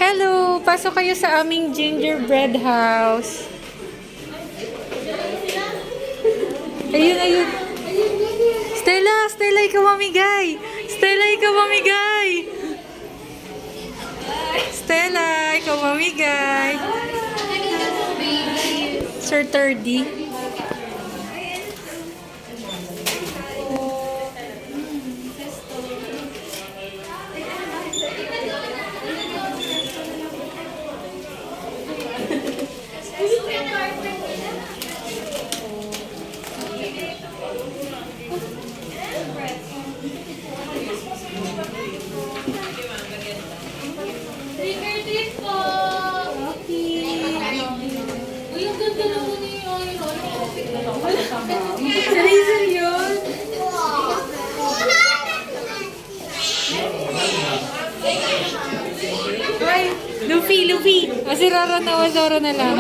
Hello! Pasok kayo sa aming gingerbread house. Ayun, ayun. Stella! Stella, ikaw mamigay! Stella, ikaw mamigay! Stella, ikaw mamigay! Sir Turdy. Seryoso yun? Ay, Luffy. O si Roro na lang.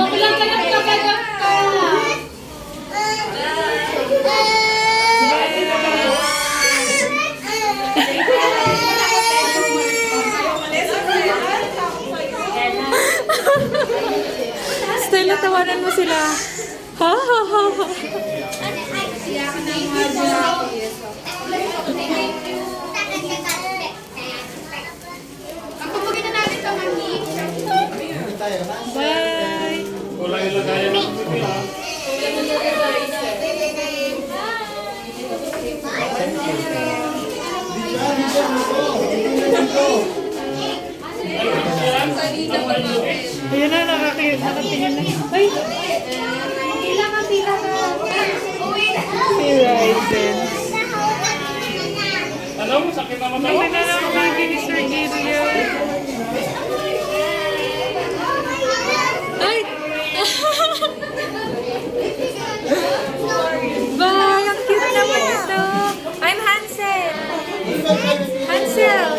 Stella, tawanan mo sila. Ha. Bye! Ayan na, nakatingin na. Ay! Pila ka. Si Ryzen. Ano? Sakit na mata? Nandun na lang baby ni Sir Gideon. Ay! Bye! Ang cute naman ito. I'm Hansel. Hansel.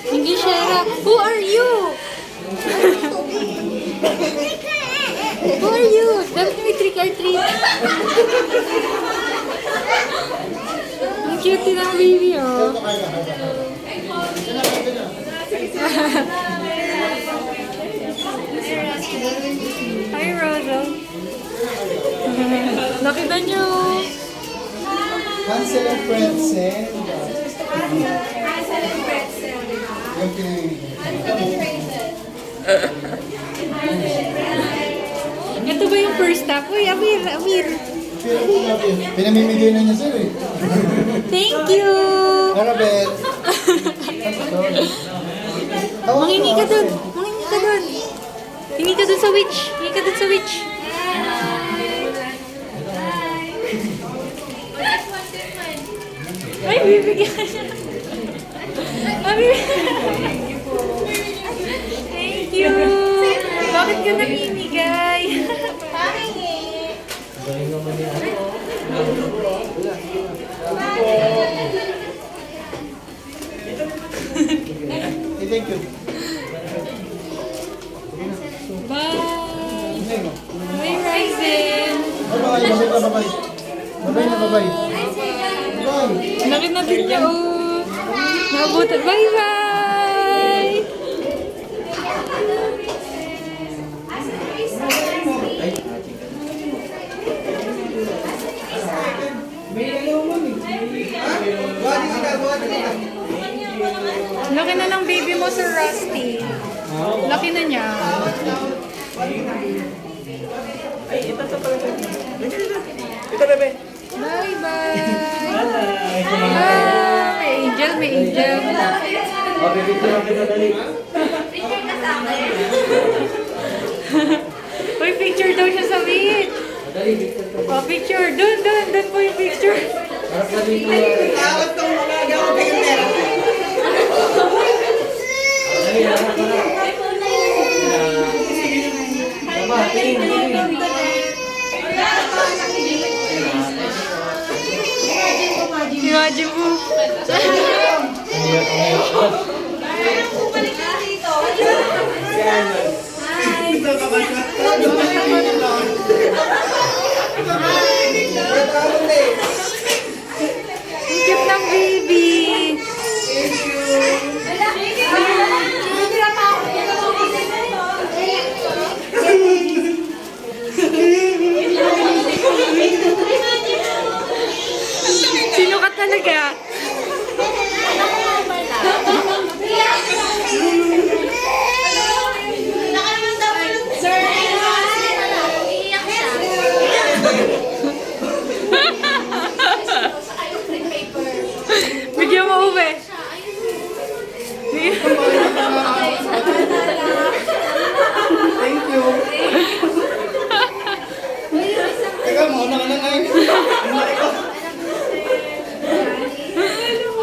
Hindi Shera. Who are you? Who are you? Dapat may trick or treat. Ang cute ng baby, oh. Hi, Rosa. Nakita niyo. Hansel and Pretzel. Hansel and Pretzel. Yung pinahingin. Ito ba yung first stop? Uy, Amir. Pinamimigay na niya sir eh. Thank you. Arabel. Mangingi ka dun. Hingi ka dun sa witch. Ay, bibigyan ka siya. Thank you. Bakit ka namimigay? Thank you. Bye. Bye, Ryzen. Bye-bye. Bye-bye. Bye-bye. Bye. Nakit na din niya, oh. Naabutan. Bye-bye. Laki na ng baby mo, Sir Rusty. Laki na niya. Ito, bebe. Bye-bye. Ah, may angel. Uy, picture daw siya sa beach. Oh, picture. Doon po yung picture. Imagine mo. Ang cute ng baby. talaga.